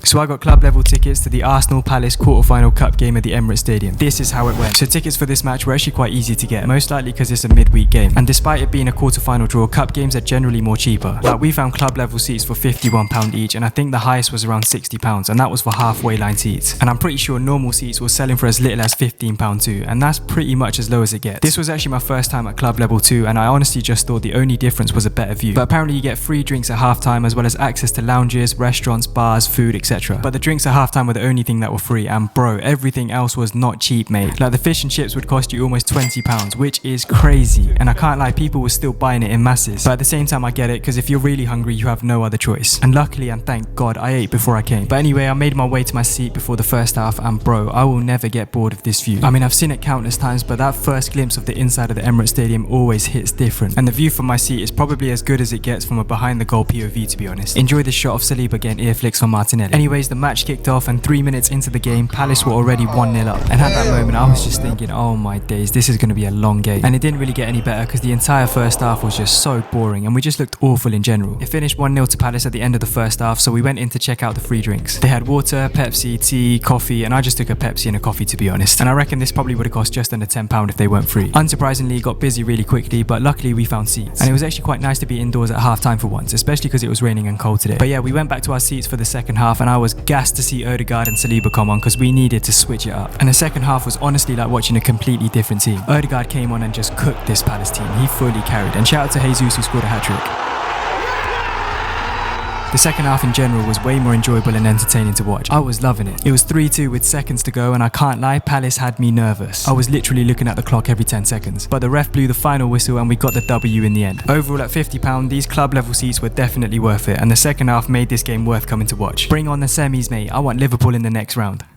So I got club level tickets to the Arsenal Palace quarter-final cup game at the Emirates Stadium. This is how it went. So tickets for this match were actually quite easy to get, most likely because it's a midweek game. And despite it being a quarter-final draw, cup games are generally more cheaper. Like, we found club level seats for £51 each, and I think the highest was around £60, and that was for halfway line seats. And I'm pretty sure normal seats were selling for as little as £15 too, and that's pretty much as low as it gets. This was actually my first time at club level 2, and I honestly just thought the only difference was a better view. But apparently you get free drinks at halftime, as well as access to lounges, restaurants, bars, food, etc. But the drinks at halftime were the only thing that were free, and bro, everything else was not cheap, mate. Like, the fish and chips would cost you almost £20, which is crazy, and I can't lie, people were still buying it in masses. But at the same time, I get it, because if you're really hungry, you have no other choice. And luckily, and thank God, I ate before I came. But anyway, I made my way to my seat before the first half, and bro, I will never get bored of this view. I mean, I've seen it countless times, but that first glimpse of the inside of the Emirates Stadium always hits different. And the view from my seat is probably as good as it gets from a behind the goal POV, to be honest. Enjoy this shot of Saliba getting ear flicks from Martinelli. Anyways, the match kicked off, and 3 minutes into the game, Palace were already 1-0 up. And at that moment, I was just thinking, oh my days, this is going to be a long game. And it didn't really get any better, because the entire first half was just so boring, and we just looked awful in general. It finished 1-0 to Palace at the end of the first half, so we went in to check out the free drinks. They had water, Pepsi, tea, coffee, and I just took a Pepsi and a coffee, to be honest. And I reckon this probably would have cost just under £10 if they weren't free. Unsurprisingly, it got busy really quickly, but luckily we found seats. And it was actually quite nice to be indoors at half time for once, especially because it was raining and cold today. But yeah, we went back to our seats for the second half, and I was gassed to see Odegaard and Saliba come on, because we needed to switch it up. And the second half was honestly like watching a completely different team. Odegaard came on and just cooked this Palace team. He fully carried. And shout out to Jesus, who scored a hat-trick. The second half in general was way more enjoyable and entertaining to watch. I was loving it. It was 3-2 with seconds to go, and I can't lie, Palace had me nervous. I was literally looking at the clock every 10 seconds. But the ref blew the final whistle, and we got the W in the end. Overall, at £50, these club level seats were definitely worth it, and the second half made this game worth coming to watch. Bring on the semis, mate. I want Liverpool in the next round.